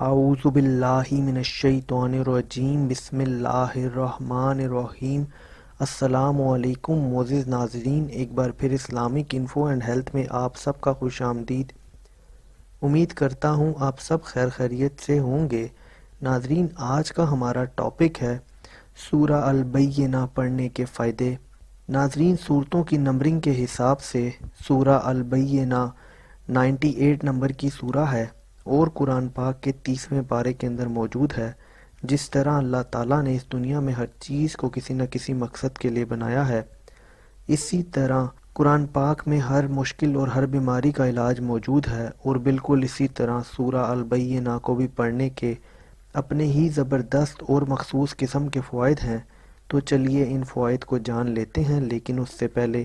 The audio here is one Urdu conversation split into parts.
اعوذ باللہ من الشیطان الرجیم بسم اللہ الرحمن الرحیم۔ السلام علیکم معزز ناظرین، ایک بار پھر اسلامک انفو اینڈ ہیلتھ میں آپ سب کا خوش آمدید۔ امید کرتا ہوں آپ سب خیر خیریت سے ہوں گے۔ ناظرین، آج کا ہمارا ٹاپک ہے سورہ البینہ پڑھنے کے فائدے۔ ناظرین، سورتوں کی نمبرنگ کے حساب سے سورہ البینہ 98 نمبر کی سورہ ہے اور قرآن پاک کے 30ویں پارے کے اندر موجود ہے۔ جس طرح اللہ تعالیٰ نے اس دنیا میں ہر چیز کو کسی نہ کسی مقصد کے لیے بنایا ہے، اسی طرح قرآن پاک میں ہر مشکل اور ہر بیماری کا علاج موجود ہے، اور بالکل اسی طرح سورہ البینہ کو بھی پڑھنے کے اپنے ہی زبردست اور مخصوص قسم کے فوائد ہیں۔ تو چلیے ان فوائد کو جان لیتے ہیں، لیکن اس سے پہلے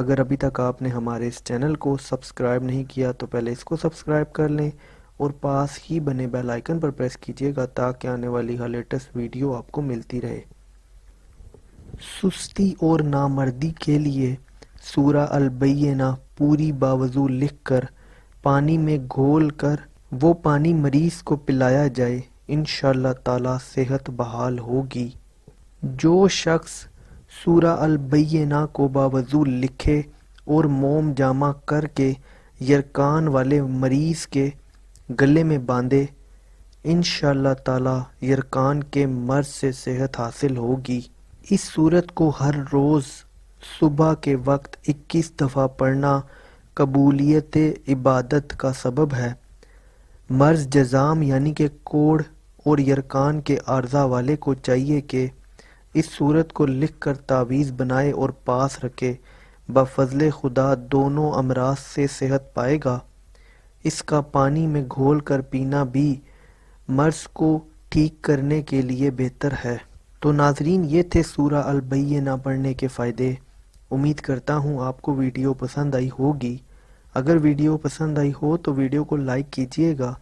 اگر ابھی تک آپ نے ہمارے اس چینل کو سبسکرائب نہیں کیا تو پہلے اس کو سبسکرائب کر لیں اور پاس ہی بنے بیل آئیکن پر پریس کیجیے گا تاکہ آنے والی ہر لیٹسٹ ویڈیو آپ کو ملتی رہے۔ سستی اور نامردی کے لیے سورہ البینہ پوری باوضو لکھ کر پانی میں گھول کر وہ پانی مریض کو پلایا جائے، انشاءاللہ تعالی صحت بحال ہوگی۔ جو شخص سورہ البینہ کو باوضو لکھے اور موم جامع کر کے یرقان والے مریض کے گلے میں باندھے، انشاءاللہ تعالی یرقان کے مرض سے صحت حاصل ہوگی۔ اس سورت کو ہر روز صبح کے وقت 21 دفعہ پڑھنا قبولیت عبادت کا سبب ہے۔ مرض جذام یعنی کہ کوڑ اور یرقان کے عارضہ والے کو چاہیے کہ اس سورت کو لکھ کر تعویذ بنائے اور پاس رکھے، بفضل خدا دونوں امراض سے صحت پائے گا۔ اس کا پانی میں گھول کر پینا بھی مرض کو ٹھیک کرنے کے لیے بہتر ہے۔ تو ناظرین، یہ تھے سورہ البینہ پڑھنے کے فائدے۔ امید کرتا ہوں آپ کو ویڈیو پسند آئی ہوگی۔ اگر ویڈیو پسند آئی ہو تو ویڈیو کو لائک کیجیے گا۔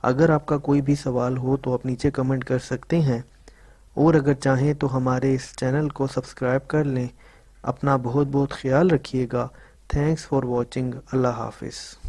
اگر آپ کا کوئی بھی سوال ہو تو آپ نیچے کمنٹ کر سکتے ہیں، اور اگر چاہیں تو ہمارے اس چینل کو سبسکرائب کر لیں۔ اپنا بہت بہت خیال رکھیے گا۔ Thanks for watching. اللہ حافظ۔